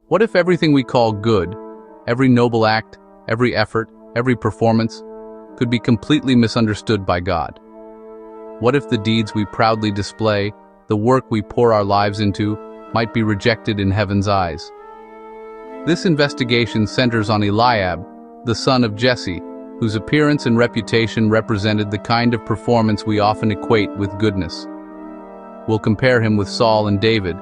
What if everything we call good, every noble act, every effort, every performance, could be completely misunderstood by God? What if the deeds we proudly display, the work we pour our lives into, might be rejected in heaven's eyes? This investigation centers on Eliab, the son of Jesse, whose appearance and reputation represented the kind of performance we often equate with goodness. We'll compare him with Saul and David,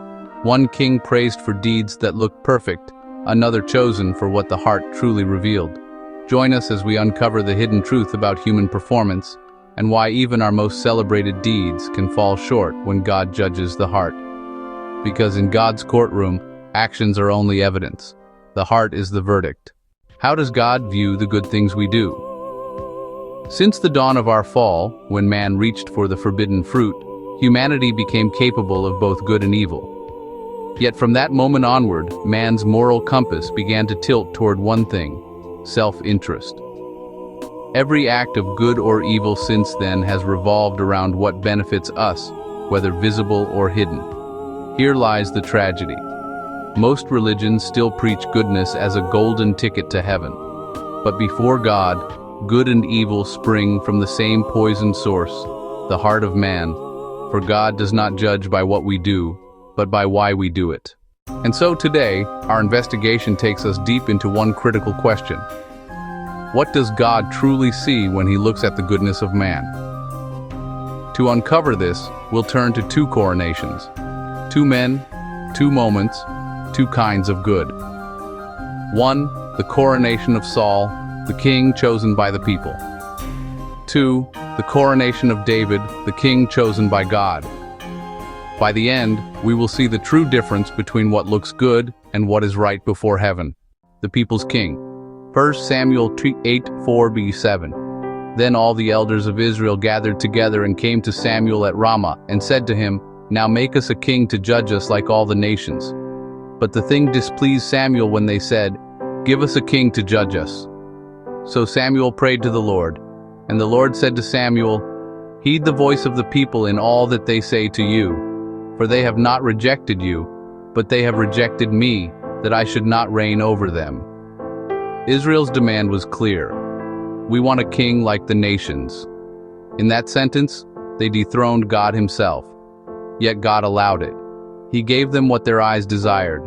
one king praised for deeds that looked perfect, another chosen for what the heart truly revealed. Join us as we uncover the hidden truth about human performance and why even our most celebrated deeds can fall short when God judges the heart. Because in God's courtroom, actions are only evidence. The heart is the verdict. How does God view the good things we do? Since the dawn of our fall, when man reached for the forbidden fruit, humanity became capable of both good and evil. Yet from that moment onward, man's moral compass began to tilt toward one thing: self-interest. Every act of good or evil since then has revolved around what benefits us, whether visible or hidden. Here lies the tragedy. Most religions still preach goodness as a golden ticket to heaven. But before God, good and evil spring from the same poison source, the heart of man. For God does not judge by what we do, but by why we do it. And so today, our investigation takes us deep into one critical question. What does God truly see when he looks at the goodness of man? To uncover this, we'll turn to two coronations. Two men, two moments, two kinds of good. One, the coronation of Saul, the king chosen by the people. Two, the coronation of David, the king chosen by God. By the end, we will see the true difference between what looks good and what is right before heaven. The people's king. 1 Samuel 8:4b7. Then all the elders of Israel gathered together and came to Samuel at Ramah and said to him, "Now make us a king to judge us like all the nations." But the thing displeased Samuel when they said, "Give us a king to judge us." So Samuel prayed to the Lord, and the Lord said to Samuel, "Heed the voice of the people in all that they say to you, for they have not rejected you, but they have rejected me, that I should not reign over them." Israel's demand was clear. We want a king like the nations. In that sentence, they dethroned God himself. Yet God allowed it. He gave them what their eyes desired,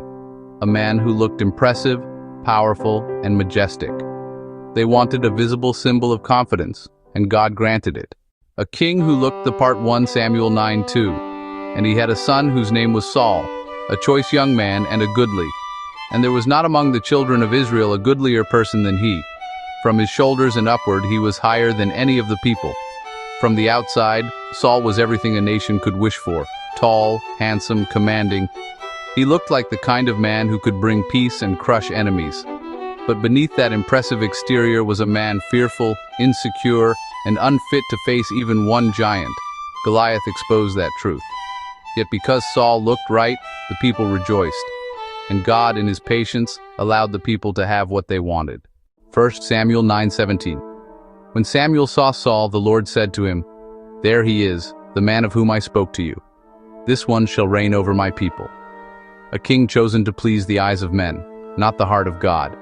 a man who looked impressive, powerful, and majestic. They wanted a visible symbol of confidence, and God granted it. A king who looked the part. 1 Samuel 9:2. And he had a son whose name was Saul, a choice young man and a goodly. And there was not among the children of Israel a goodlier person than he. From his shoulders and upward he was higher than any of the people. From the outside, Saul was everything a nation could wish for: tall, handsome, commanding. He looked like the kind of man who could bring peace and crush enemies. But beneath that impressive exterior was a man fearful, insecure, and unfit to face even one giant. Goliath exposed that truth. Yet because Saul looked right, the people rejoiced. And God, in his patience, allowed the people to have what they wanted. 1 Samuel 9:17. When Samuel saw Saul, the Lord said to him, "There he is, the man of whom I spoke to you. This one shall reign over my people." A king chosen to please the eyes of men, not the heart of God.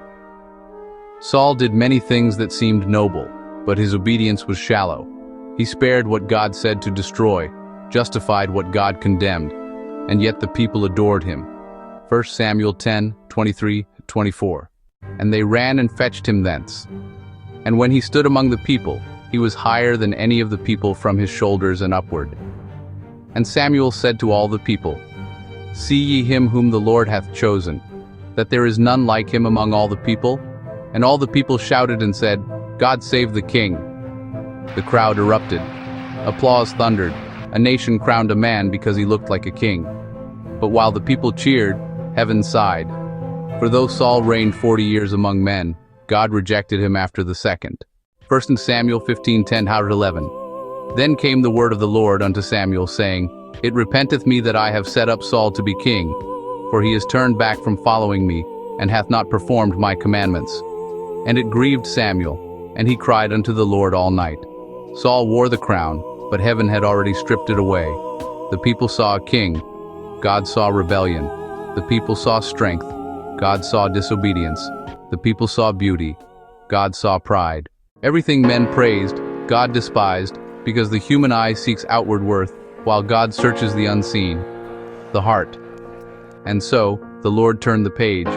Saul did many things that seemed noble, but his obedience was shallow. He spared what God said to destroy, justified what God condemned, and yet the people adored him. 1 Samuel 10:23-24. And they ran and fetched him thence. And when he stood among the people, he was higher than any of the people from his shoulders and upward. And Samuel said to all the people, "See ye him whom the Lord hath chosen, that there is none like him among all the people?" And all the people shouted and said, "God save the king." The crowd erupted. Applause thundered. A nation crowned a man because he looked like a king. But while the people cheered, heaven sighed. For though Saul reigned 40 years among men, God rejected him after the second. 1 Samuel 15:10-11. Then came the word of the Lord unto Samuel, saying, It repenteth me that I have set up Saul to be king, for he is turned back from following me, and hath not performed my commandments. And it grieved Samuel, and he cried unto the Lord all night. Saul wore the crown, but heaven had already stripped it away. The people saw a king. God saw rebellion. The people saw strength. God saw disobedience. The people saw beauty. God saw pride. Everything men praised, God despised, because the human eye seeks outward worth, while God searches the unseen, the heart. And so, the Lord turned the page.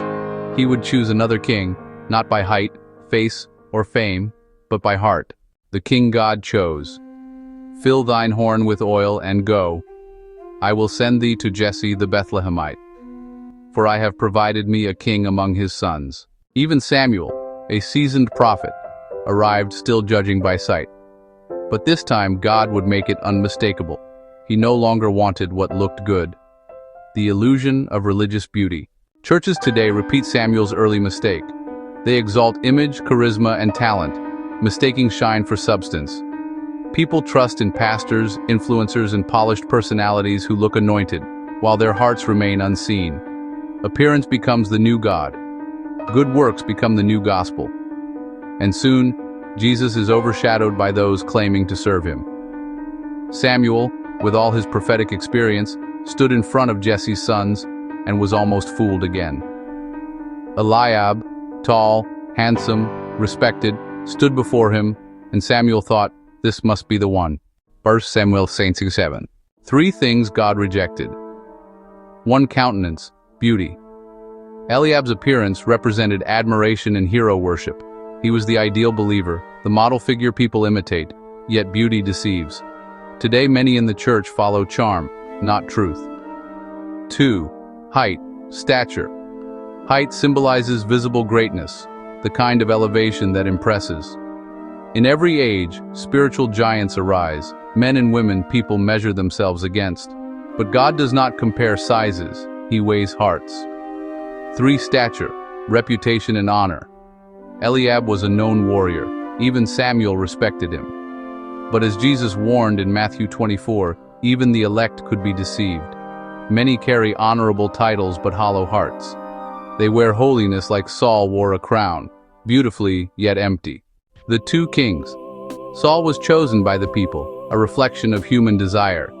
He would choose another king, not by height, face, or fame, but by heart. The king God chose. Fill thine horn with oil and go. I will send thee to Jesse the Bethlehemite. For I have provided me a king among his sons. Even Samuel, a seasoned prophet, arrived still judging by sight. But this time God would make it unmistakable. He no longer wanted what looked good. The illusion of religious beauty. Churches today repeat Samuel's early mistake. They exalt image, charisma, and talent, mistaking shine for substance. People trust in pastors, influencers, and polished personalities who look anointed, while their hearts remain unseen. Appearance becomes the new God. Good works become the new gospel. And soon, Jesus is overshadowed by those claiming to serve him. Samuel, with all his prophetic experience, stood in front of Jesse's sons and was almost fooled again. Eliab, tall, handsome, respected, stood before him, and Samuel thought, this must be the one. 1 Samuel 7. 3 things God rejected. 1. Countenance, beauty. Eliab's appearance represented admiration and hero worship. He was the ideal believer, the model figure people imitate, yet beauty deceives. Today many in the church follow charm, not truth. 2. Height, stature. Height symbolizes visible greatness, the kind of elevation that impresses. In every age, spiritual giants arise, men and women people measure themselves against. But God does not compare sizes, he weighs hearts. 3. Stature, reputation and honor. Eliab was a known warrior, even Samuel respected him. But as Jesus warned in Matthew 24, even the elect could be deceived. Many carry honorable titles but hollow hearts. They wear holiness like Saul wore a crown, beautifully yet empty. The 2 kings. Saul was chosen by the people, a reflection of human desire.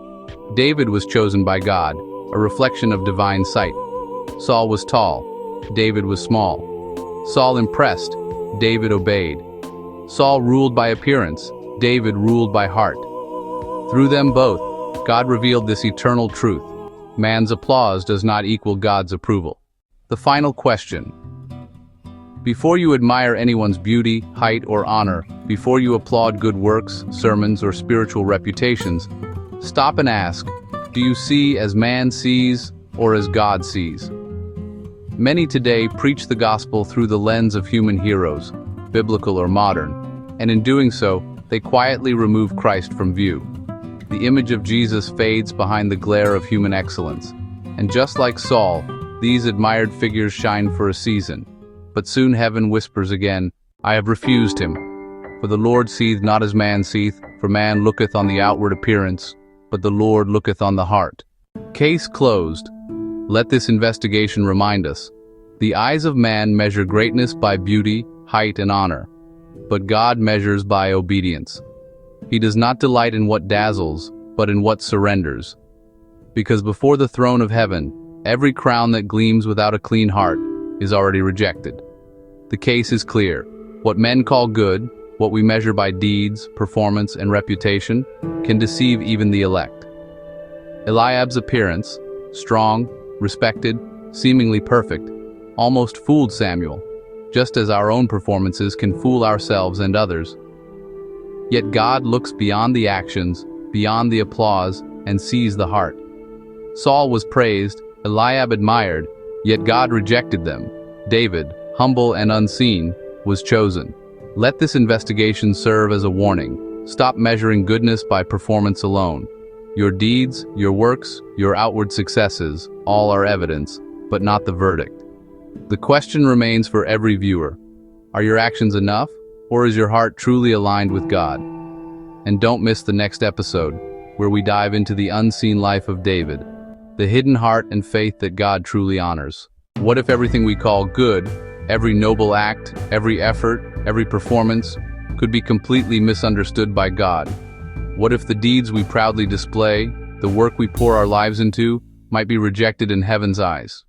David was chosen by God, a reflection of divine sight. Saul was tall, David was small. Saul impressed, David obeyed. Saul ruled by appearance, David ruled by heart. Through them both, God revealed this eternal truth. Man's applause does not equal God's approval. The final question. Before you admire anyone's beauty, height, or honor, before you applaud good works, sermons, or spiritual reputations, stop and ask, do you see as man sees or as God sees? Many today preach the gospel through the lens of human heroes, biblical or modern, and in doing so, they quietly remove Christ from view. The image of Jesus fades behind the glare of human excellence, and just like Saul, these admired figures shine for a season. But soon heaven whispers again, I have refused him. For the Lord seeth not as man seeth, for man looketh on the outward appearance, but the Lord looketh on the heart. Case closed. Let this investigation remind us. The eyes of man measure greatness by beauty, height, and honor. But God measures by obedience. He does not delight in what dazzles, but in what surrenders. Because before the throne of heaven, every crown that gleams without a clean heart is already rejected. The case is clear. What men call good, what we measure by deeds, performance, and reputation, can deceive even the elect. Eliab's appearance, strong, respected, seemingly perfect, almost fooled Samuel, just as our own performances can fool ourselves and others. Yet God looks beyond the actions, beyond the applause, and sees the heart. Saul was praised, Eliab admired, yet God rejected them. David, humble and unseen, was chosen. Let this investigation serve as a warning. Stop measuring goodness by performance alone. Your deeds, your works, your outward successes, all are evidence, but not the verdict. The question remains for every viewer. Are your actions enough, or is your heart truly aligned with God? And don't miss the next episode, where we dive into the unseen life of David, the hidden heart and faith that God truly honors. What if everything we call good, every noble act, every effort, every performance, could be completely misunderstood by God? What if the deeds we proudly display, the work we pour our lives into, might be rejected in heaven's eyes?